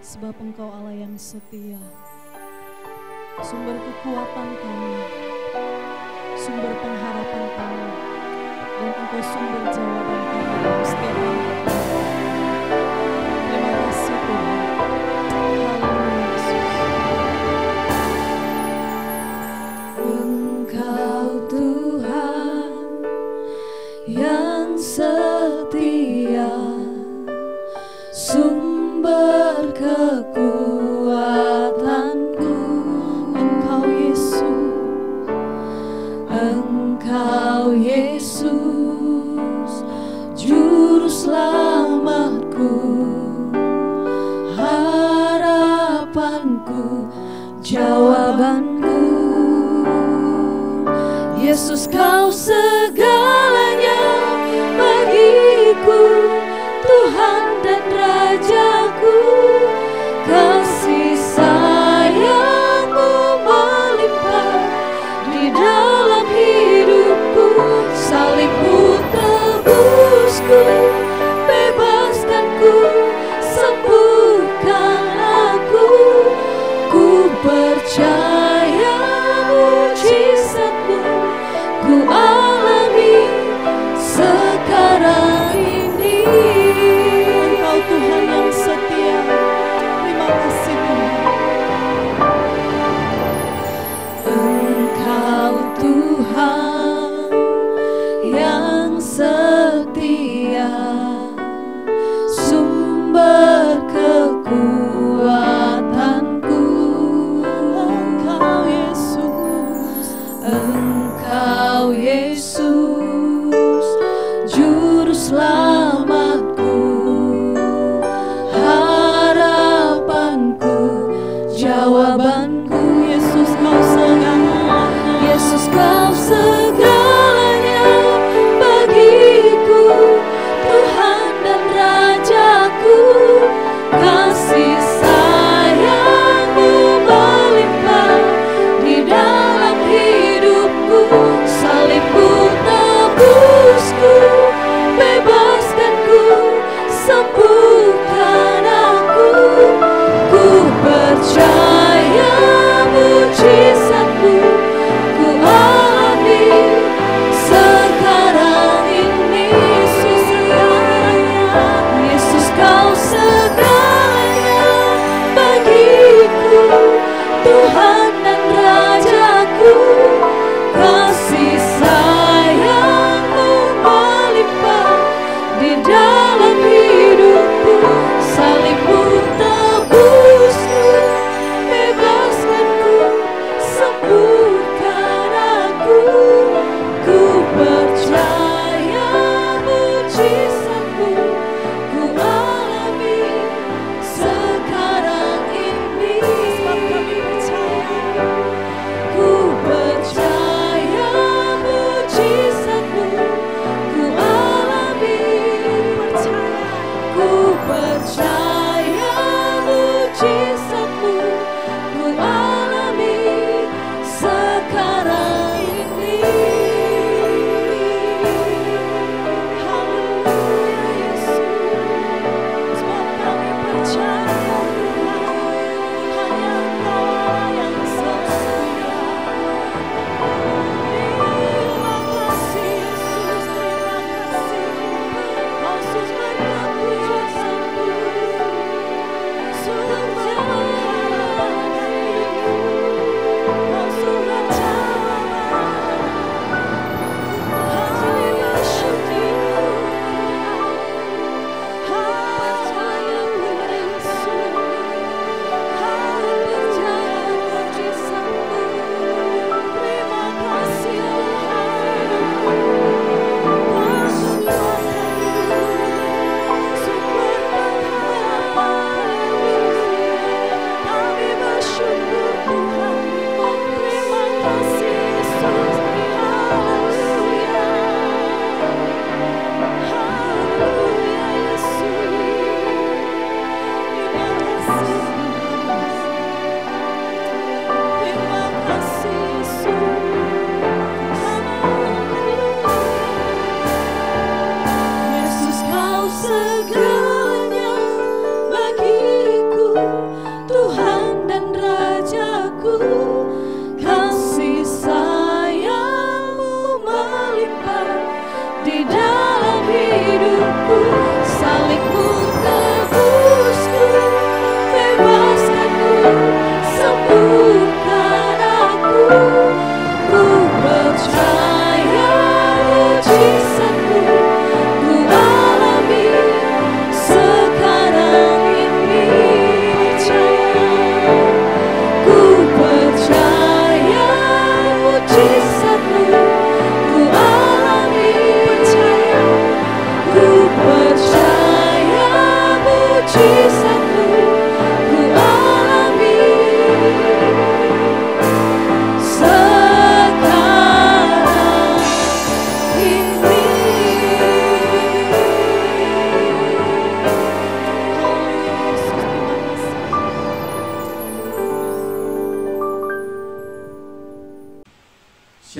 sebab Engkau Allah yang setia, sumber kekuatan kami, sumber pengharapan kami, dan Engkau sumber jawaban kami dalam setiap langkah kami. Terima kasih Tuhan. Haleluya Yesus. Engkau Tuhan yang setia, sumber kekuatanku. Engkau Yesus, Engkau Yesus, Juru Selamatku, harapanku, jawabanku. Yesus, Kau segalanya bagiku, Tuhan dan Rajaku. Kasih sayang-Mu melimpah di dalam hidupku. Salib-Mu tebusku, bebaskanku, sembuhkan aku. Ku percaya mujizat-Mu, Ku Allah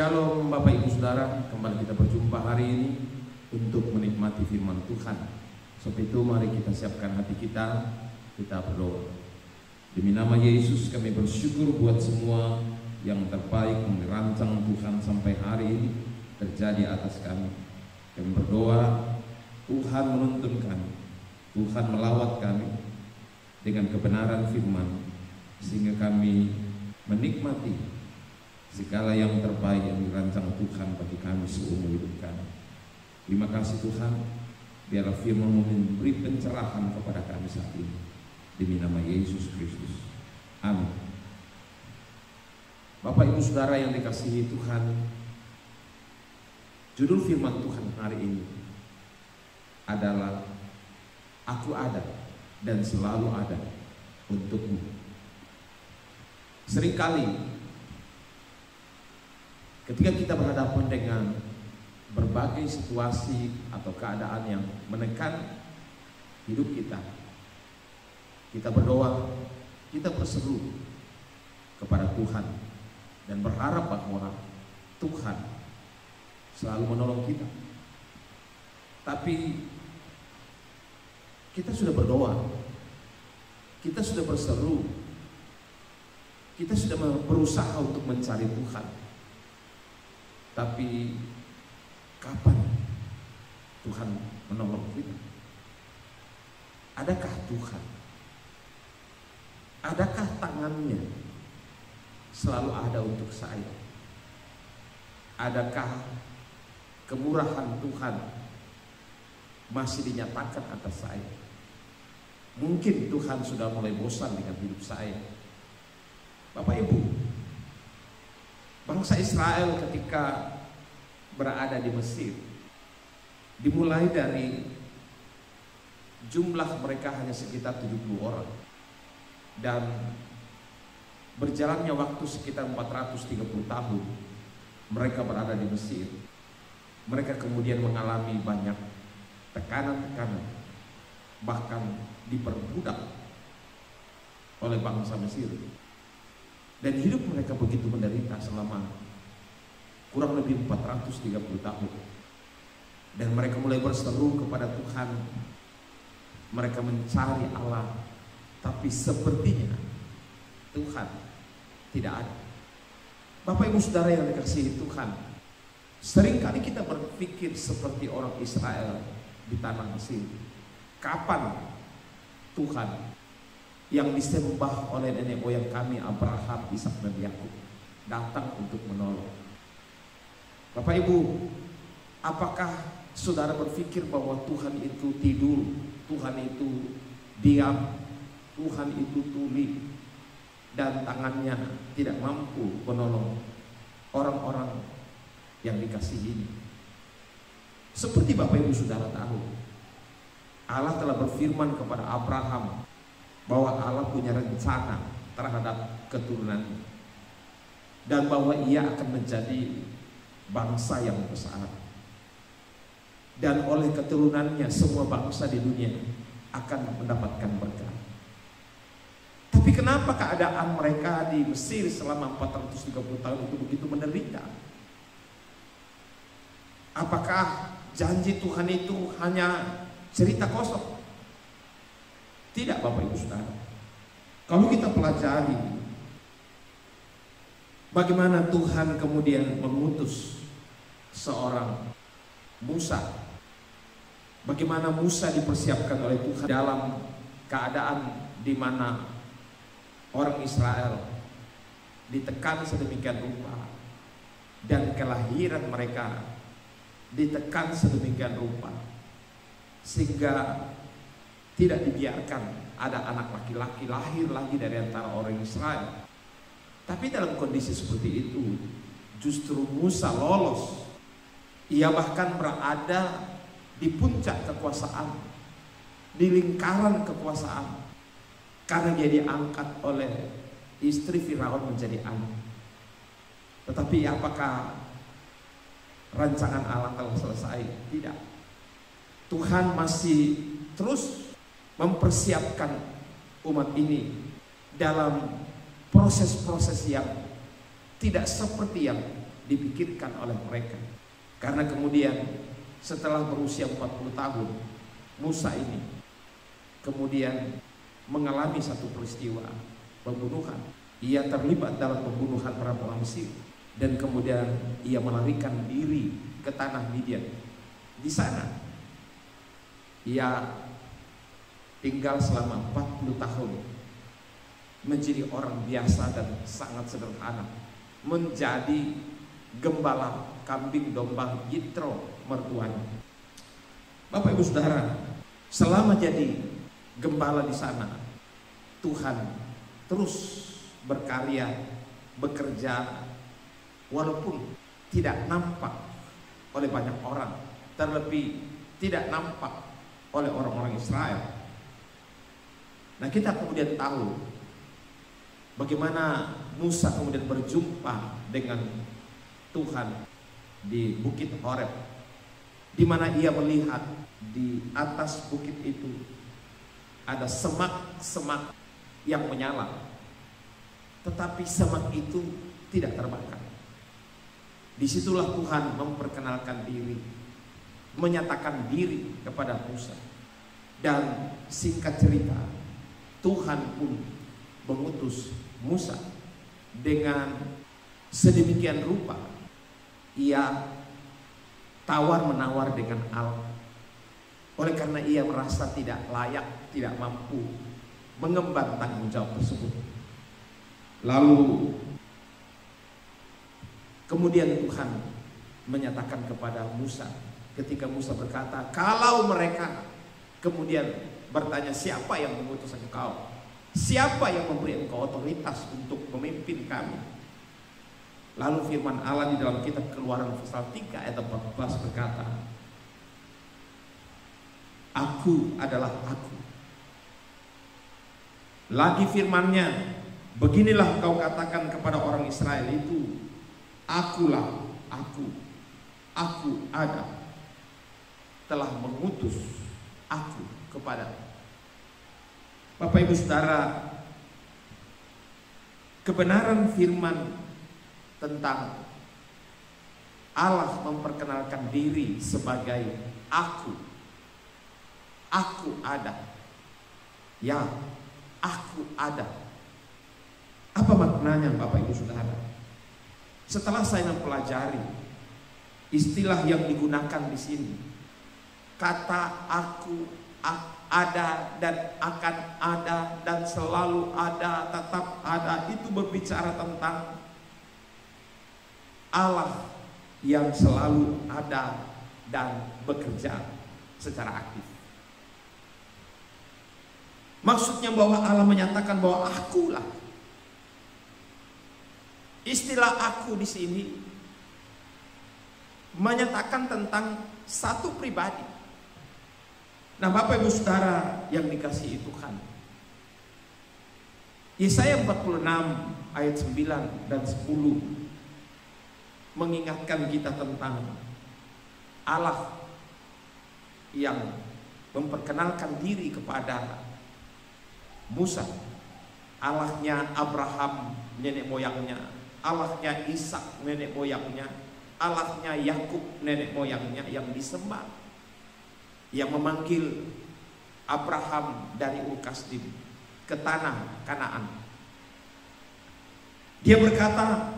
Shalom Bapak Ibu Saudara, kembali kita berjumpa hari ini untuk menikmati firman Tuhan. Sebab itu mari kita siapkan hati kita berdoa. Demi nama Yesus kami bersyukur buat semua yang terbaik yang dirancang Tuhan sampai hari ini terjadi atas kami. Kami berdoa Tuhan menuntun kami, Tuhan melawat kami dengan kebenaran firman, sehingga kami menikmati segala yang terbaik yang dirancang Tuhan bagi kami seumur hidup kami. Terima kasih Tuhan, biarlah firman memberi pencerahan kepada kami saat ini. Demi nama Yesus Kristus, amin. Bapak Ibu Saudara yang dikasihi Tuhan, judul firman Tuhan hari ini adalah Aku ada dan selalu ada untukmu. Seringkali ketika kita berhadapan dengan berbagai situasi atau keadaan yang menekan hidup kita, kita berdoa, kita berseru kepada Tuhan dan berharap bahwa Tuhan selalu menolong kita. Tapi kita sudah berdoa, kita sudah berseru, kita sudah berusaha untuk mencari Tuhan. Tapi kapan Tuhan menolong kita? Adakah Tuhan? Adakah tangannya selalu ada untuk saya? Adakah kemurahan Tuhan masih dinyatakan atas saya? Mungkin Tuhan sudah mulai bosan dengan hidup saya. Bapak Ibu, bangsa Israel ketika berada di Mesir, dimulai dari jumlah mereka hanya sekitar 70 orang, dan berjalannya waktu sekitar 430 tahun mereka berada di Mesir. Mereka kemudian mengalami banyak tekanan-tekanan, bahkan diperbudak oleh bangsa Mesir, dan hidup mereka begitu menderita selama kurang lebih 430 tahun. Dan mereka mulai berseru kepada Tuhan, mereka mencari Allah, tapi sepertinya Tuhan tidak ada. Bapak Ibu Saudara yang dikasihi Tuhan, seringkali kita berpikir seperti orang Israel di tanah Mesir. Kapan Tuhan yang disembah oleh nenek moyang kami Abraham, Ishak dan Yakub datang untuk menolong? Bapak Ibu, apakah saudara berpikir bahwa Tuhan itu tidur, Tuhan itu diam, Tuhan itu tuli, dan tangannya tidak mampu menolong orang-orang yang dikasihi ini? Seperti Bapak Ibu Saudara tahu, Allah telah berfirman kepada Abraham bahwa Allah punya rencana terhadap keturunannya, dan bahwa ia akan menjadi bangsa yang besar, dan oleh keturunannya semua bangsa di dunia akan mendapatkan berkat. Tapi kenapa keadaan mereka di Mesir selama 430 tahun itu begitu menderita? Apakah janji Tuhan itu hanya cerita kosong? Tidak, Bapak Ibu Saudara. Kalau kita pelajari bagaimana Tuhan kemudian mengutus seorang Musa, bagaimana Musa dipersiapkan oleh Tuhan dalam keadaan di mana orang Israel ditekan sedemikian rupa, dan kelahiran mereka ditekan sedemikian rupa, sehingga tidak dibiarkan ada anak laki-laki lahir lagi dari antara orang Israel. Tapi dalam kondisi seperti itu, justru Musa lolos. Ia bahkan berada di puncak kekuasaan, di lingkaran kekuasaan, karena dia diangkat oleh istri Firaun menjadi anak. Tetapi apakah rancangan Allah telah selesai? Tidak. Tuhan masih terus mempersiapkan umat ini dalam proses-proses yang tidak seperti yang dipikirkan oleh mereka. Karena kemudian setelah berusia 40 tahun, Musa ini kemudian mengalami satu peristiwa pembunuhan. Ia terlibat dalam pembunuhan para orang Mesir dan kemudian ia melarikan diri ke tanah Midian. Di sana ia tinggal selama 40 tahun menjadi orang biasa dan sangat sederhana, menjadi gembala kambing domba Yitro mertuanya. Bapak Ibu Saudara, selama jadi gembala di sana, Tuhan terus berkarya, bekerja, walaupun tidak nampak oleh banyak orang, terlebih tidak nampak oleh orang-orang Israel. Nah, kita kemudian tahu bagaimana Musa kemudian berjumpa dengan Tuhan di Bukit Horeb, di mana ia melihat di atas bukit itu ada semak-semak yang menyala, tetapi semak itu tidak terbakar. Disitulah Tuhan memperkenalkan diri, menyatakan diri kepada Musa. Dan singkat cerita, Tuhan pun mengutus Musa dengan sedemikian rupa. Ia tawar-menawar dengan Allah. Oleh karena ia merasa tidak layak, tidak mampu mengemban tanggung jawab tersebut. Lalu kemudian Tuhan menyatakan kepada Musa, ketika Musa berkata, kalau mereka kemudian bertanya, siapa yang mengutus engkau? Siapa yang memberi engkau otoritas untuk memimpin kami? Lalu firman Allah di dalam kitab Keluaran pasal 3 ayat 14 berkata, Aku adalah aku. Lagi firman-Nya, beginilah kau katakan kepada orang Israel itu, Akulah aku ada, telah mengutus aku kepada. Bapak Ibu Saudara, kebenaran firman tentang Allah memperkenalkan diri sebagai aku ada. Ya, aku ada. Apa maknanya Bapak Ibu Saudara? Setelah saya mempelajari istilah yang digunakan di sini, kata aku ada dan akan ada dan selalu ada, tetap ada, itu berbicara tentang Allah yang selalu ada dan bekerja secara aktif. Maksudnya bahwa Allah menyatakan bahwa akulah. Istilah aku di sini menyatakan tentang satu pribadi. Nah, Bapak Ibu Saudara yang dikasihi Tuhan, Yesaya 46 ayat 9 dan 10 mengingatkan kita tentang Allah yang memperkenalkan diri kepada Musa, Allahnya Abraham nenek moyangnya, Allahnya Ishak nenek moyangnya, Allahnya Yakub nenek moyangnya yang disembah, yang memanggil Abraham dari Ur Kasdim ke tanah Kanaan. Dia berkata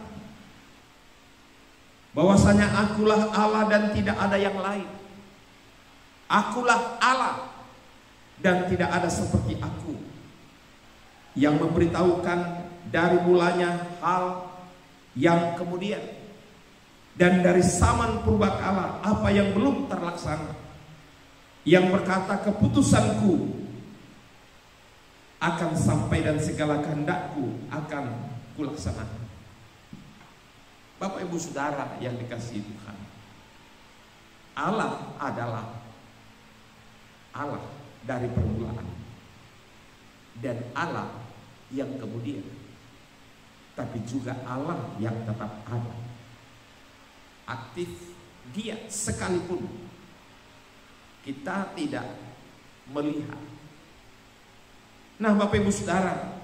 bahwasanya akulah Allah dan tidak ada yang lain. Akulah Allah dan tidak ada seperti aku, yang memberitahukan dari mulanya hal yang kemudian, dan dari zaman purbakala apa yang belum terlaksana, yang berkata keputusanku akan sampai dan segala kehendakku akan kulaksanakan. Bapak Ibu Saudara yang dikasihi Tuhan, Allah adalah Allah dari permulaan dan Allah yang kemudian, tapi juga Allah yang tetap ada, aktif, giat sekalipun kita tidak melihat. Nah, Bapak Ibu Saudara,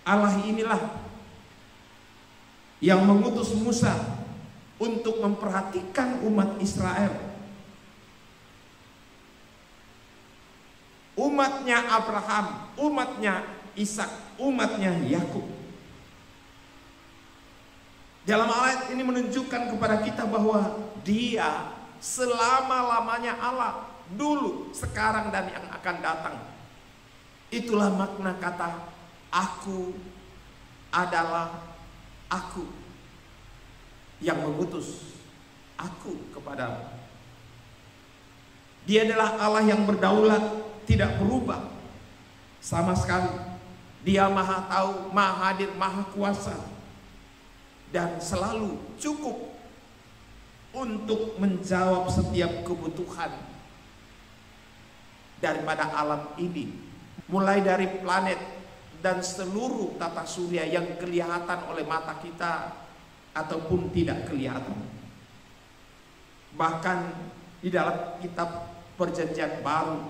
Allah inilah yang mengutus Musa untuk memperhatikan umat Israel. Umatnya Abraham, umatnya Ishak, umatnya Yakub. Dalam ayat ini menunjukkan kepada kita bahwa Dia selama-lamanya Allah, dulu, sekarang, dan yang akan datang. Itulah makna kata aku adalah aku yang mengutus aku kepadamu. Dia adalah Allah yang berdaulat, tidak berubah sama sekali. Dia maha tahu, maha hadir, maha kuasa, dan selalu cukup untuk menjawab setiap kebutuhan daripada alam ini, mulai dari planet dan seluruh tata surya yang kelihatan oleh mata kita ataupun tidak kelihatan. Bahkan di dalam kitab Perjanjian Baru,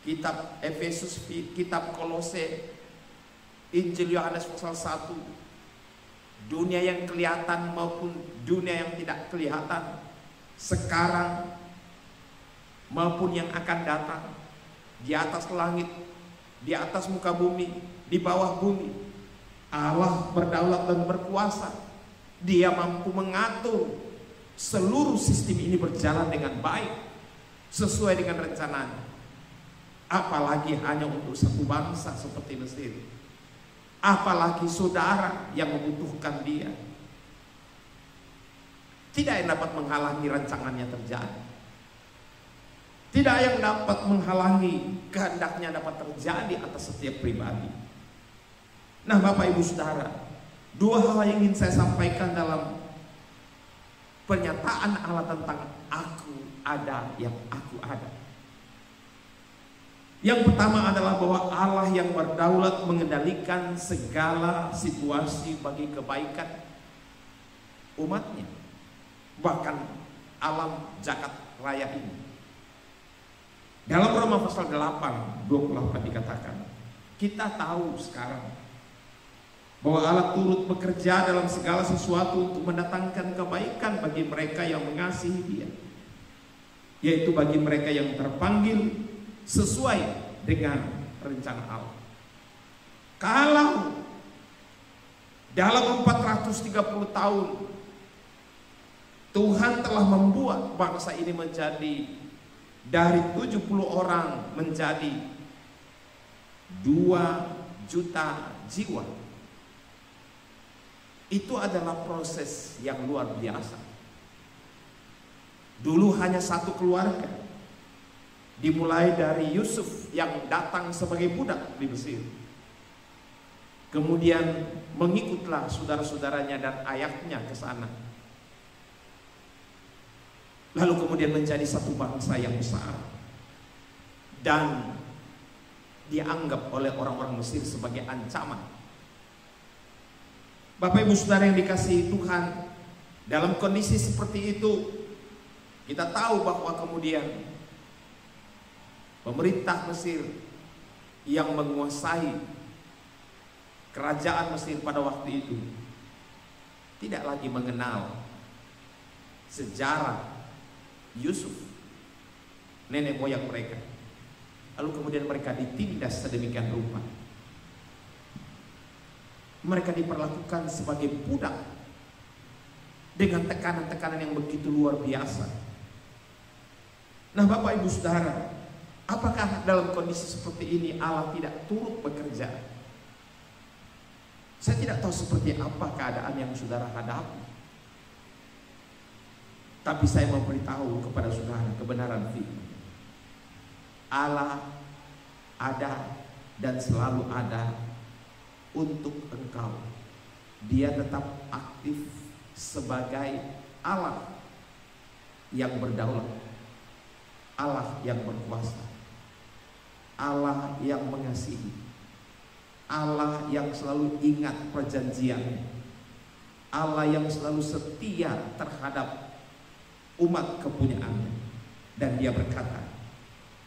kitab Efesus, kitab Kolose, Injil Yohanes pasal 1, dunia yang kelihatan maupun dunia yang tidak kelihatan, sekarang maupun yang akan datang, di atas langit, di atas muka bumi, di bawah bumi, Allah berdaulat dan berkuasa. Dia mampu mengatur seluruh sistem ini berjalan dengan baik sesuai dengan rencananya. Apalagi hanya untuk satu bangsa seperti Mesir, apalagi saudara yang membutuhkan Dia. Tidak yang dapat menghalangi rancangannya terjadi. Tidak yang dapat menghalangi kehendaknya dapat terjadi atas setiap pribadi. Nah, Bapak Ibu Saudara, dua hal yang ingin saya sampaikan dalam pernyataan Allah tentang aku ada yang aku ada. Yang pertama adalah bahwa Allah yang berdaulat mengendalikan segala situasi bagi kebaikan umatnya, bahkan alam jagat raya ini. Dalam Roma pasal 8, 28 dikatakan, kita tahu sekarang bahwa Allah turut bekerja dalam segala sesuatu untuk mendatangkan kebaikan bagi mereka yang mengasihi Dia, yaitu bagi mereka yang terpanggil sesuai dengan rencana Allah. Kalau dalam 430 tahun Tuhan telah membuat bangsa ini menjadi dari 70 orang menjadi 2 juta jiwa, itu adalah proses yang luar biasa. Dulu hanya satu keluarga, dimulai dari Yusuf yang datang sebagai budak di Mesir. Kemudian mengikutlah saudara-saudaranya dan ayahnya ke sana. Lalu kemudian menjadi satu bangsa yang besar dan dianggap oleh orang-orang Mesir sebagai ancaman. Bapak Ibu Saudara yang dikasihi Tuhan, dalam kondisi seperti itu kita tahu bahwa kemudian pemerintah Mesir yang menguasai kerajaan Mesir pada waktu itu tidak lagi mengenal sejarah Yusuf, nenek moyang mereka. Lalu kemudian mereka ditindas sedemikian rupa. Mereka diperlakukan sebagai budak dengan tekanan-tekanan yang begitu luar biasa. Nah, Bapak Ibu Saudara, apakah dalam kondisi seperti ini Allah tidak turut bekerja? Saya tidak tahu seperti apa keadaan yang saudara hadapi, tapi saya mau beritahu kepada saudara kebenaran firman. Allah ada dan selalu ada untuk engkau. Dia tetap aktif sebagai Allah yang berdaulat, Allah yang berkuasa, Allah yang mengasihi, Allah yang selalu ingat perjanjiannya, Allah yang selalu setia terhadap umat kepunyaannya. Dan Dia berkata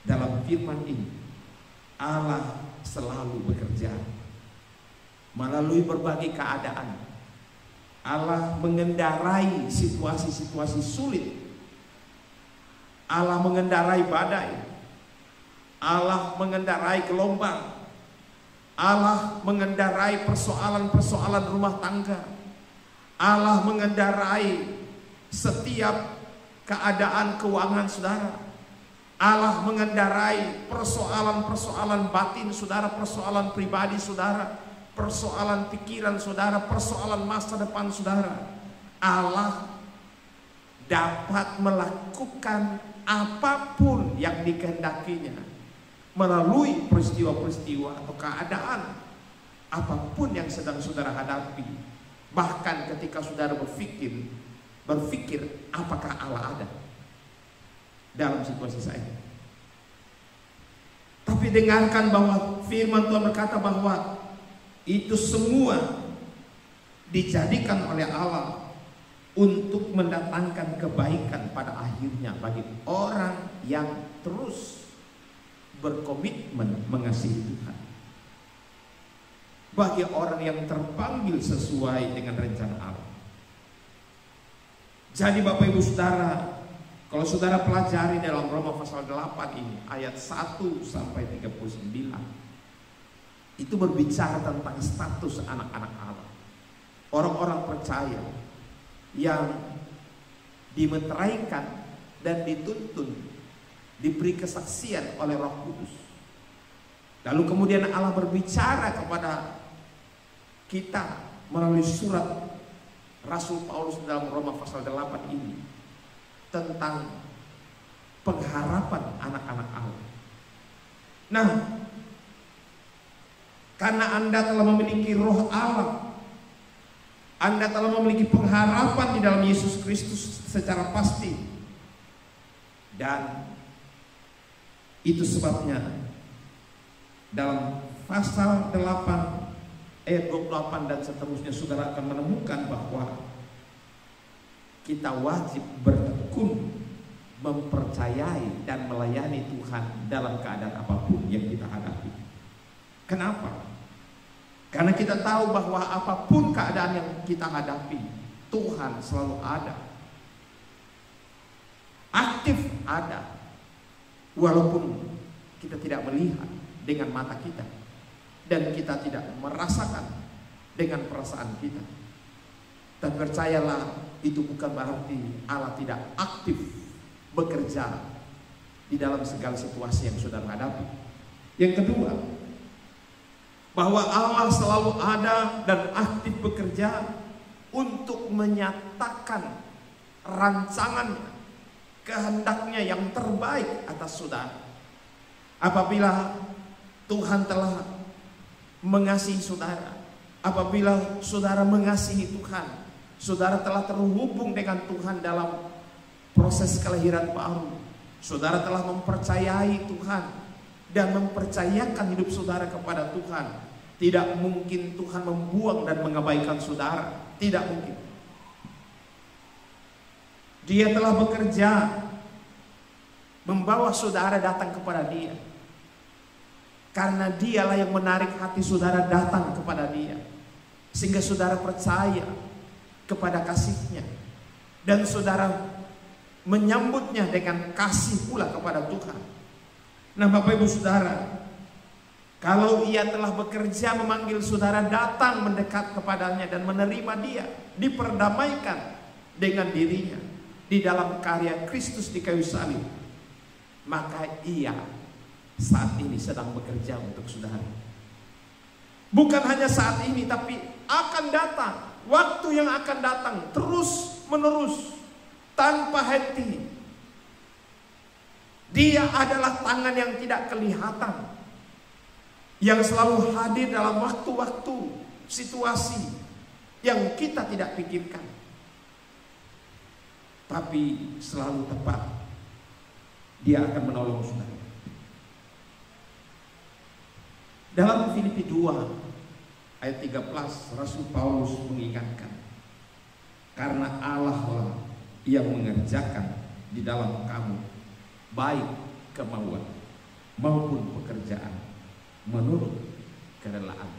dalam firman ini, Allah selalu bekerja melalui berbagai keadaan. Allah mengendarai situasi-situasi sulit. Allah mengendarai badai. Allah mengendarai gelombang. Allah mengendarai persoalan-persoalan rumah tangga. Allah mengendarai setiap keadaan keuangan saudara. Allah mengendarai persoalan-persoalan batin saudara, persoalan pribadi saudara, persoalan pikiran saudara, persoalan masa depan saudara. Allah dapat melakukan apapun yang dikehendakinya melalui peristiwa-peristiwa atau keadaan apapun yang sedang saudara hadapi. Bahkan ketika saudara berpikir apakah Allah ada dalam situasi saya. Tapi dengarkan bahwa firman Tuhan berkata bahwa itu semua dijadikan oleh Allah untuk mendatangkan kebaikan pada akhirnya bagi orang yang terus berkomitmen mengasihi Tuhan, bagi orang yang terpanggil sesuai dengan rencana Allah. Jadi Bapak Ibu Saudara, kalau saudara pelajari dalam Roma pasal 8 ini ayat 1 sampai 39, itu berbicara tentang status anak-anak Allah, orang-orang percaya yang dimeteraikan dan dituntun, diberi kesaksian oleh Roh Kudus. Lalu kemudian Allah berbicara kepada kita melalui surat Rasul Paulus dalam Roma pasal 8 ini tentang pengharapan anak-anak Allah. Nah, karena Anda telah memiliki Roh Allah, Anda telah memiliki pengharapan di dalam Yesus Kristus secara pasti. Dan itu sebabnya dalam pasal 8 ayat 28 dan seterusnya saudara akan menemukan bahwa kita wajib bertekun mempercayai dan melayani Tuhan dalam keadaan apapun yang kita hadapi. Kenapa? Karena kita tahu bahwa apapun keadaan yang kita hadapi, Tuhan selalu ada, aktif ada, walaupun kita tidak melihat dengan mata kita dan kita tidak merasakan dengan perasaan kita. Dan percayalah, itu bukan berarti Allah tidak aktif bekerja di dalam segala situasi yang saudara hadapi. Yang kedua, bahwa Allah selalu ada dan aktif bekerja untuk menyatakan rancangannya, kehendaknya yang terbaik atas saudara. Apabila Tuhan telah mengasihi saudara, apabila saudara mengasihi Tuhan, saudara telah terhubung dengan Tuhan dalam proses kelahiran baru, saudara telah mempercayai Tuhan dan mempercayakan hidup saudara kepada Tuhan. Tidak mungkin Tuhan membuang dan mengabaikan saudara. Tidak mungkin. Dia telah bekerja membawa saudara datang kepada Dia, karena Dialah yang menarik hati saudara datang kepada Dia, sehingga saudara percaya kepada kasih-Nya dan saudara menyambutnya dengan kasih pula kepada Tuhan. Nah Bapak Ibu Saudara, kalau Ia telah bekerja memanggil saudara datang mendekat kepadanya dan menerima Dia, diperdamaikan dengan dirinya di dalam karya Kristus di kayu salib, maka Ia saat ini sedang bekerja untuk saudara. Bukan hanya saat ini, tapi akan datang, waktu yang akan datang terus menerus tanpa henti. Dia adalah tangan yang tidak kelihatan, yang selalu hadir dalam waktu-waktu situasi yang kita tidak pikirkan, tapi selalu tepat. Dia akan menolong saudara. Dalam Filipi 2 ayat 13, Rasul Paulus mengingatkan, karena Allah lah yang mengerjakan di dalam kamu baik kemauan maupun pekerjaan menurut kerelaan.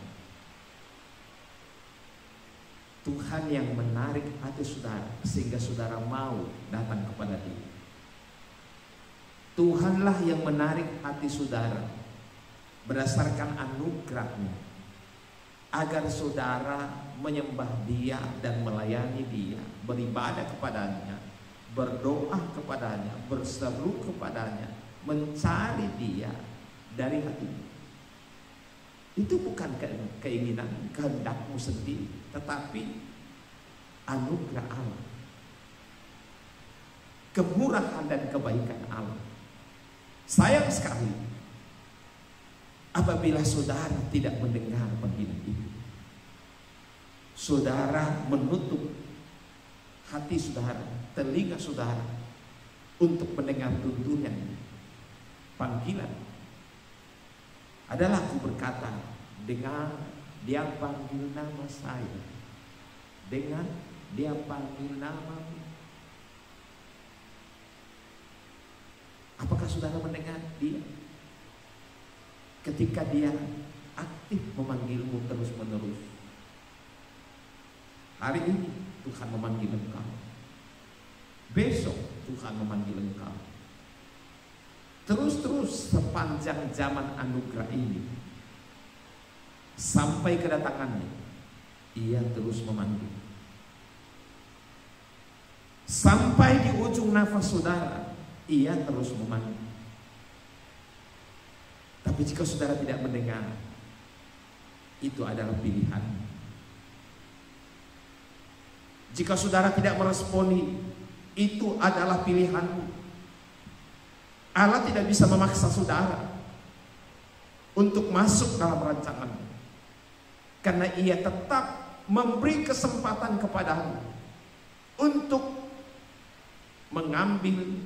Tuhan yang menarik hati saudara sehingga saudara mau datang kepada Dia. Tuhanlah yang menarik hati saudara berdasarkan anugerah-Nya agar saudara menyembah Dia dan melayani Dia, beribadah kepadanya, berdoa kepadanya, berseru kepadanya, mencari Dia dari hati. Itu bukan keinginan, kehendakmu sendiri, tetapi anugerah Allah, kemurahan dan kebaikan Allah. Sayang sekali apabila saudara tidak mendengar panggilan itu. Saudara menutup hati saudara, telinga saudara untuk mendengar tuntunan panggilan. Adalah aku berkata, dengan Dia panggil nama saya, dengan Dia panggil namamu. Apakah saudara mendengar Dia? Ketika Dia aktif memanggilmu terus menerus. Hari ini Tuhan memanggil engkau, besok Tuhan memanggil engkau. Terus-terus sepanjang zaman anugerah ini sampai kedatangannya, Ia terus memanggil. Sampai di ujung nafas saudara, Ia terus memanggil. Tapi jika saudara tidak mendengar, itu adalah pilihan. Jika saudara tidak meresponi, itu adalah pilihanmu. Allah tidak bisa memaksa saudara untuk masuk dalam rancangan, karena Ia tetap memberi kesempatan kepadamu untuk mengambil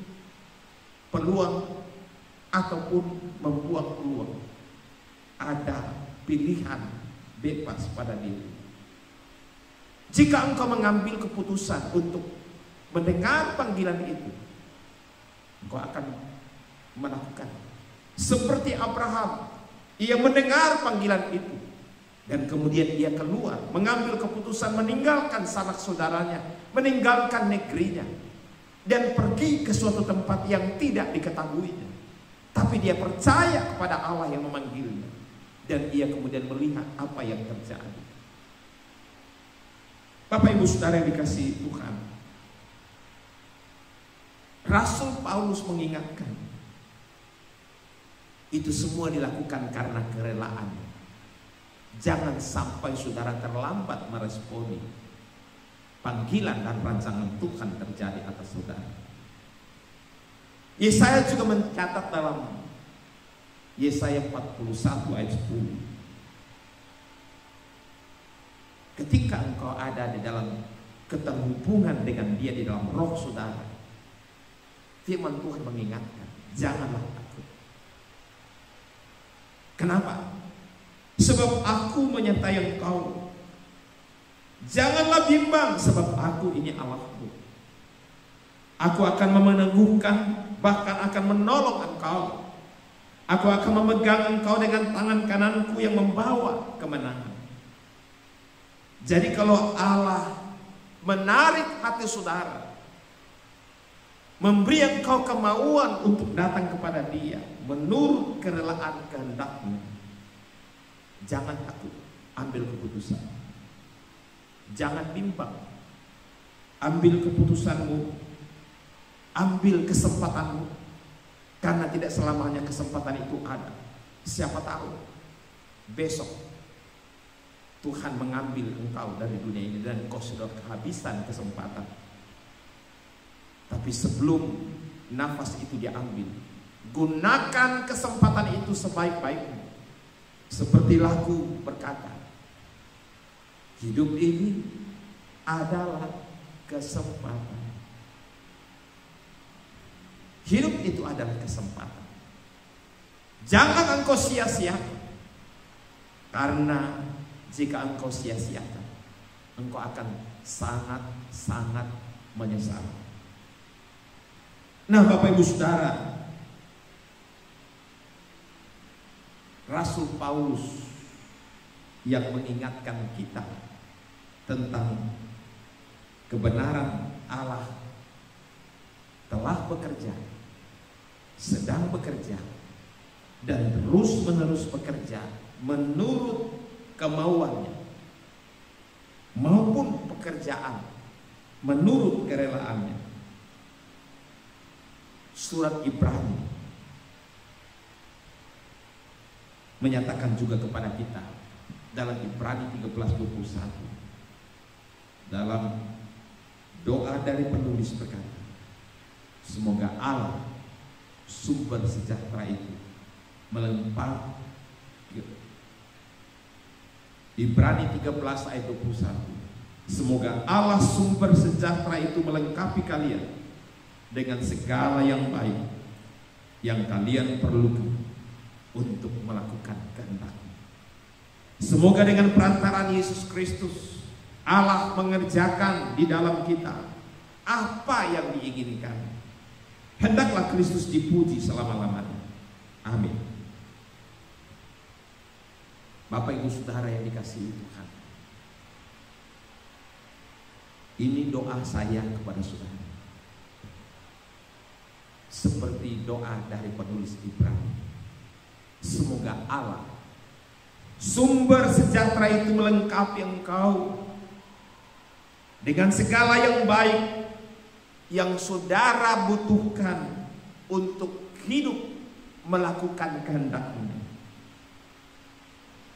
peluang ataupun membuang peluang. Ada pilihan bebas pada diri. Jika engkau mengambil keputusan untuk mendengar panggilan itu, engkau akan melakukan seperti Abraham. Ia mendengar panggilan itu dan kemudian ia keluar, mengambil keputusan meninggalkan sanak saudaranya, meninggalkan negerinya, dan pergi ke suatu tempat yang tidak diketahuinya. Tapi dia percaya kepada Allah yang memanggilnya, dan ia kemudian melihat apa yang terjadi. Bapak Ibu Saudara yang dikasihi Tuhan, Rasul Paulus mengingatkan, itu semua dilakukan karena kerelaan. Jangan sampai saudara terlambat meresponi panggilan dan rancangan Tuhan terjadi atas saudara. Yesaya juga mencatat dalam Yesaya 41 ayat 10. Ketika engkau ada di dalam keterhubungan dengan Dia di dalam roh saudara, firman Tuhan mengingatkan, janganlah takut. Kenapa? Sebab aku menyertai engkau. Janganlah bimbang, sebab aku ini Allahmu. Aku akan meneguhkan, bahkan akan menolong engkau. Aku akan memegang engkau dengan tangan kananku yang membawa kemenangan. Jadi kalau Allah menarik hati saudara, memberi engkau kemauan untuk datang kepada Dia menurut kerelaan kehendaknya, jangan takut, ambil keputusan. Jangan bimbang, ambil keputusanmu, ambil kesempatanmu, karena tidak selamanya kesempatan itu ada. Siapa tahu besok Tuhan mengambil engkau dari dunia ini dan engkau sudah kehabisan kesempatan. Tapi sebelum nafas itu diambil, gunakan kesempatan itu sebaik-baiknya. Seperti lagu berkata, hidup ini adalah kesempatan. Hidup itu adalah kesempatan. Jangan engkau sia-siakan, karena jika engkau sia-siakan, engkau akan sangat-sangat menyesal. Nah, Bapak Ibu Saudara, Rasul Paulus yang mengingatkan kita tentang kebenaran Allah telah bekerja, sedang bekerja, dan terus-menerus bekerja menurut kemauannya maupun pekerjaan menurut kerelaannya. Surat Ibrani menyatakan juga kepada kita dalam Ibrani 13:21, dalam doa dari penulis berkata, semoga Allah sumber sejahtera itu melimpah. Ibrani 13 ayat 21, semoga Allah sumber sejahtera itu melengkapi kalian dengan segala yang baik yang kalian perlukan untuk melakukan kehendak-Nya. Semoga dengan perantaraan Yesus Kristus Allah mengerjakan di dalam kita apa yang diinginkan. Hendaklah Kristus dipuji selama-lamanya. Amin. Bapak Ibu Saudara yang dikasihi Tuhan, ini doa saya kepada saudara, seperti doa dari penulis Ibrani. Semoga Allah sumber sejahtera itu melengkapi engkau dengan segala yang baik yang saudara butuhkan untuk hidup melakukan kehendak-Nya.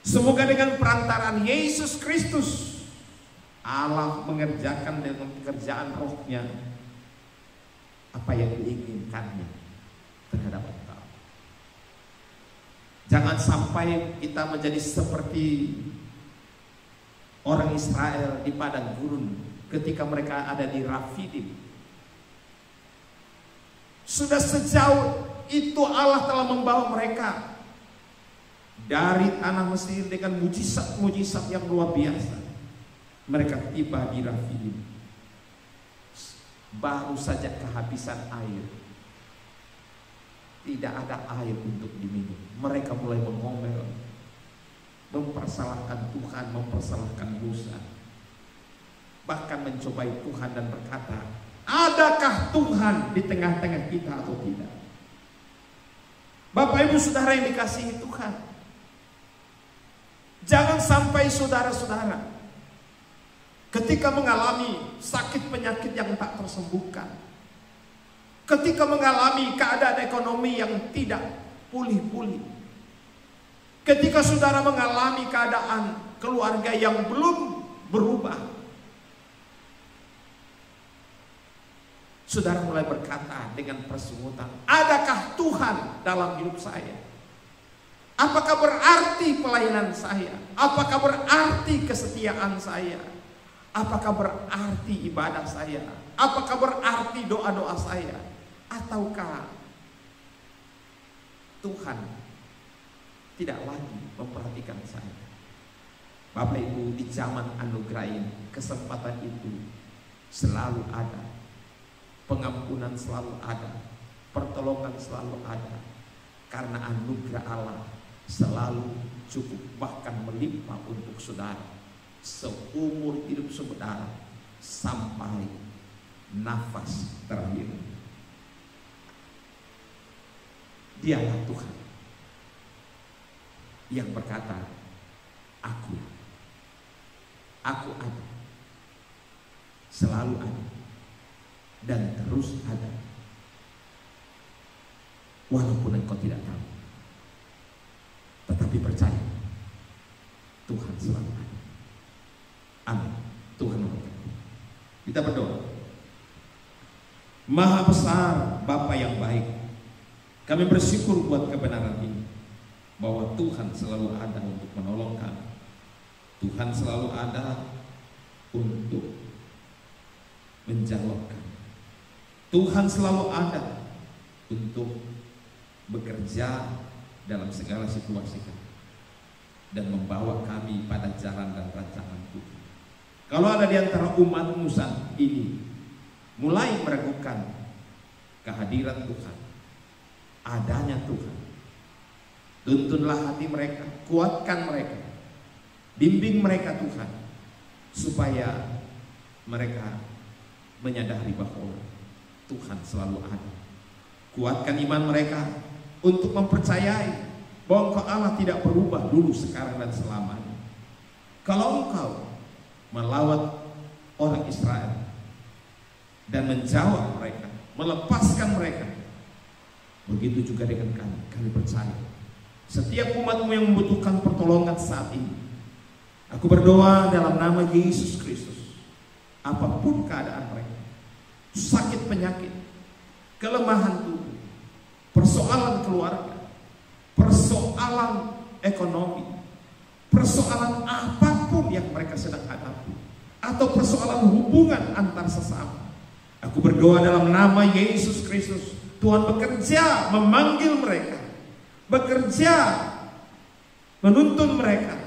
Semoga dengan perantaraan Yesus Kristus Allah mengerjakan dengan pekerjaan Roh-Nya apa yang diinginkannya terhadap engkau. Jangan sampai kita menjadi seperti orang Israel di padang gurun ketika mereka ada di Rafidim. Sudah sejauh itu Allah telah membawa mereka dari tanah Mesir dengan mujizat-mujizat yang luar biasa. Mereka tiba di Rafidim, baru saja kehabisan air, tidak ada air untuk diminum. Mereka mulai mengomel, mempersalahkan Tuhan, mempersalahkan Musa, bahkan mencobai Tuhan dan berkata, adakah Tuhan di tengah-tengah kita atau tidak? Bapak Ibu Saudara yang dikasihi Tuhan, jangan sampai saudara-saudara ketika mengalami sakit penyakit yang tak tersembuhkan, ketika mengalami keadaan ekonomi yang tidak pulih-pulih, ketika saudara mengalami keadaan keluarga yang belum berubah, saudara mulai berkata dengan persungutan, adakah Tuhan dalam hidup saya? Apakah berarti pelayanan saya? Apakah berarti kesetiaan saya? Apakah berarti ibadah saya? Apakah berarti doa-doa saya? Ataukah Tuhan tidak lagi memperhatikan saya? Bapak Ibu, di zaman anugerah ini, kesempatan itu selalu ada. Pengampunan selalu ada, pertolongan selalu ada, karena anugerah Allah selalu cukup, bahkan melimpah untuk saudara seumur hidup saudara sampai nafas terakhir. Dialah Tuhan yang berkata, aku ada, selalu ada, dan terus ada, walaupun engkau tidak tahu. Tetapi percaya, Tuhan selalu ada. Amin. Tuhan memberkati. Kita berdoa. Maha besar Bapa yang baik, kami bersyukur buat kebenaran ini, bahwa Tuhan selalu ada untuk menolong kami. Tuhan selalu ada untuk menjawab kami. Tuhan selalu ada untuk bekerja dalam segala situasi kami dan membawa kami pada jalan dan rancangan Tuhan. Kalau ada di antara umat-Mu saat ini mulai meragukan kehadiran Tuhan, adanya Tuhan, tuntunlah hati mereka, kuatkan mereka, bimbing mereka Tuhan, supaya mereka menyadari bahwa Tuhan selalu ada. Kuatkan iman mereka untuk mempercayai bahwa Engkau Allah tidak berubah dulu, sekarang, dan selamanya. Kalau Engkau melawat orang Israel dan menjawab mereka, melepaskan mereka, begitu juga dengan kami. Kami percaya setiap umat-Mu yang membutuhkan pertolongan saat ini, aku berdoa dalam nama Yesus Kristus, apapun keadaan mereka, sakit penyakit, kelemahan tubuh, persoalan keluarga, persoalan ekonomi, persoalan apapun yang mereka sedang hadapi, atau persoalan hubungan antar sesama, aku berdoa dalam nama Yesus Kristus, Tuhan bekerja memanggil mereka, bekerja menuntun mereka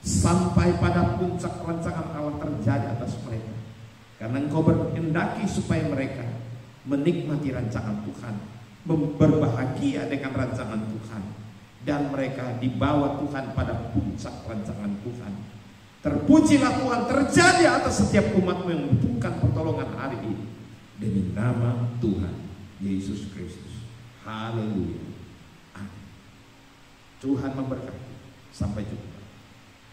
sampai pada puncak rancangan Allah terjadi atas mereka. Karena Engkau berkehendaki supaya mereka menikmati rancangan Tuhan, berbahagia dengan rancangan Tuhan, dan mereka dibawa Tuhan pada puncak rancangan Tuhan. Terpujilah Tuhan terjadi atas setiap umat-Mu yang membutuhkan pertolongan hari ini, demi nama Tuhan Yesus Kristus. Haleluya. Amin. Tuhan memberkati. Sampai jumpa.